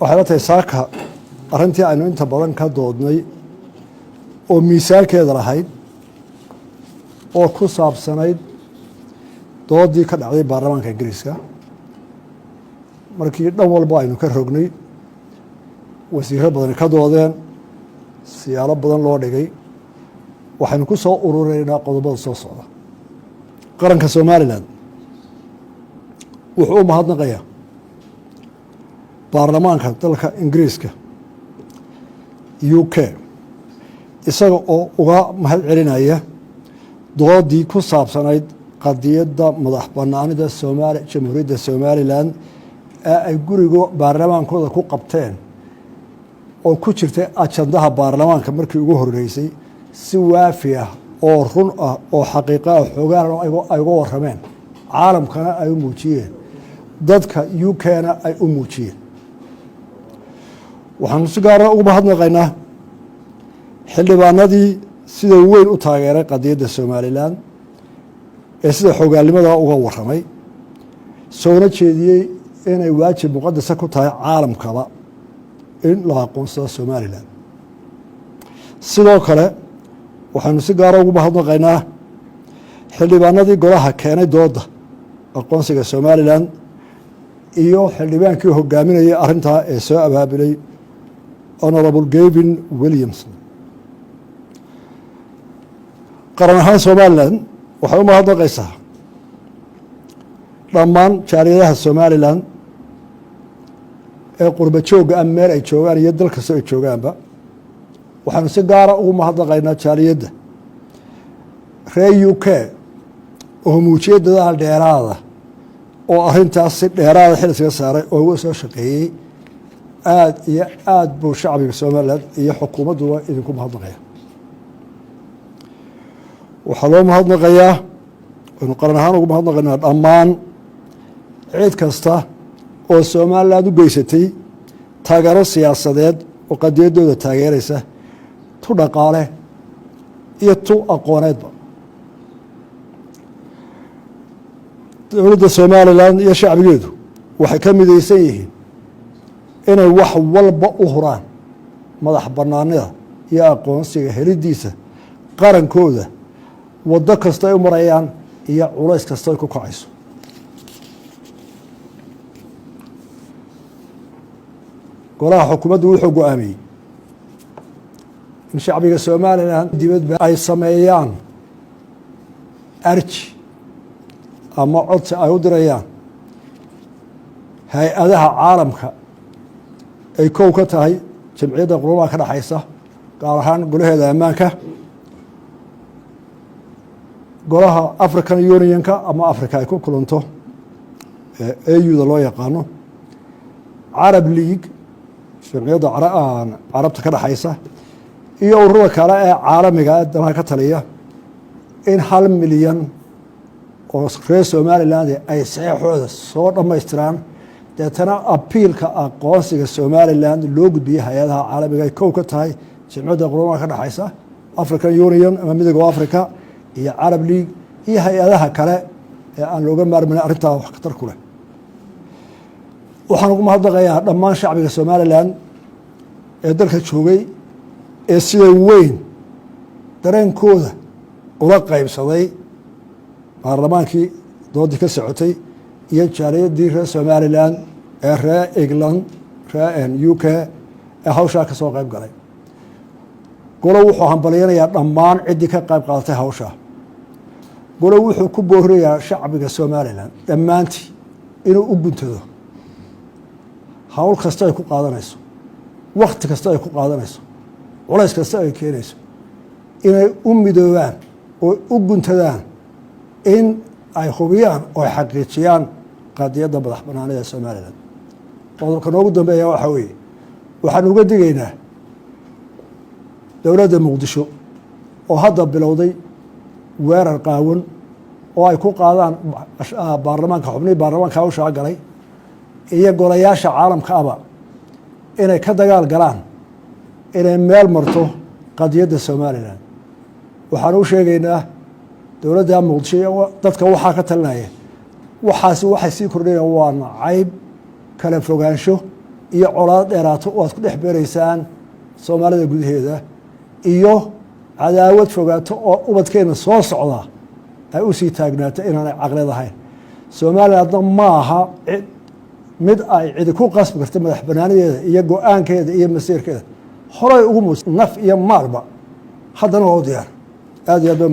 waxay la tahay saaka arrintii aynu inta badan ka doodnay oo miisaankeeda lahayd oo ku saabsanayd doodii ka dhacday baarlamaanka ingiriiska markii dhan walba aynu ka rognay wasiiro badani ka doodeen siyaalo badan loo dhigay waxaynu ku soo ururaynaa qodobada soo socda qaranka somalilan wuxuu u mahadnaqayaa baarlamaanka dalka ingiriiska UK isaga oo uga mahad celinaya doodii ku saabsanayd qadiyadda madax banaanida jamhuuriyadda somalilan ee ay guriga baarlamaankooda ku qabteen oo ku jirtay ajandaha baarlamaanka markii ugu horeysay si waafi ah oo run ah oo xaqiiqa ah xoogaan ay uga warameen caalamkana ay u muujiyeen dadka UK-na ay u muujiyeen waxaanu si gaara ugu mahadnaqaynaa xildhibaanadii sida weyn u taageeray qadiyadda somalilan ee sida xoogaalnimada uga waramay soona jeediyey inay waajib muqadasa ku tahay caalamkaba in la aqoonsado somalilan sidoo kale waxaynu si gaara ugu mahadnaqaynaa xildhibaanadii golaha keenay dooda aqoonsiga somalilan iyo xildhibaankii hogaaminayay arrintaa ee soo abaabilay honorable Gavin Williamson qaran ahaan somalilan waxay u mahadnaqaysaa dhammaan jaaliyadaha somalilan ee qurba joogga ah meel ay joogaan iyo dal kastoo ay joogaanba waxaanu si gaara ugu mahadnaqaynaa jaaliyadda reer UK oo muujiyay dadaal dheeraada oo arrintaas si dheeraada xil iskaga saaray oo uga soo shaqeeyey aada iyo aada buu shacbiga somalilan iyo xukuumadduba idinku mahadnaqaya waxaa loo mahadnaqayaa waynu qaran ahaan ugu mahadnaqaynaa dhammaan cid kasta oo somalilan u geysatay taageero siyaasadeed oo qadiyaddooda taageeraysa tu dhaqaale iyo tu aqooneedba dowladda somalilan iyo shacbigeedu waxay ka midaysan yihiin inay wax walba u huraan madax banaanida iyo aqoonsiga helidiisa qarankooda waddo kasta ay u marayaan iyo culays kasta ay ku kacayso golaha xukuumaddu wuxuu go-aamiyey in shacbiga somalilan dibadba ay sameeyaan arji ama codsi ay u dirayaan hay-adaha caalamka ay kow ka tahay jamciyadda qurumaha ka dhexaysa gaar ahaan golaheeda ammaanka golaha African Unionka ama Africa ay ku kulanto AU-da loo yaqaano Arab League jamciyadda carabta ka dhexaysa iyo ururada kale ee caalamiga ee danaha ka taliya in 1 milyan oo reer somaliland ay saxooda soo dhammaystiraan deetana apiilka aqoonsiga somaliland loo gudbiyay hay-adaha caalamiga ay kow ka tahay jamciyadda qurumaha ka dhexaysa African Union ama midowga Africa iyo Arab League iyo hay-adaha kale ee aan looga maarmin arrintaa wax khatar ku leh waxaan ugu mahadnaqayaa dhammaan shacbiga somalilan ee dalka joogay ee sida weyn dareenkooda ula qaybsaday baarlamaankii doodii ka socotay iyo jaaliyadii reer somalilan ee reer England reer UK ee hawshaa ka soo qayb galay golo wuxuu hambaliyanayaa dhammaan ciddii ka qayb qaadatay hawshaa golo wuxuu ku boorinayaa shacbiga somalilan dhammaantii inuu u guntado hawl kasta ay ku qaadanayso wakti kasta ay ku qaadanayso culays kasta ay keenayso inay u midoobaan oo u guntadaan in ay hubiyaan oo ay xaqiijiyaan qadiyadda madax banaanida somalilan qodobka noogu dambeeya waxaa weeye waxaan uga digaynaa dowladda muqdisho oo hadda bilowday weerar qaawan oo ay ku qaadaan baarlamaanka xubnihii baarlamaanka hawshaa galay iyo golayaasha caalamka aba inay ka dagaal galaan inay meel marto qadiyadda somalilan waxaan u sheegaynaa dowladda muqdisho dadka waxaa ka talinaya waxaasi waxay sii kordhayaan waa nacayb kala fogaansho iyo colaad dheeraato oo aad ku dhex beeraysaan soomaalida gudaheeda iyo cadaawad fogaato oo ubadkeena soo socda ay u sii taagnaato inaanay caqlid ahayn somalilandna ma aha mid ay cidi ku qasbi karta madax banaanadeeda iyo go-aankeeda iyo masiirkeeda horay ugu naf iyo maalba haddana waa u diyaar aad iyo aad ba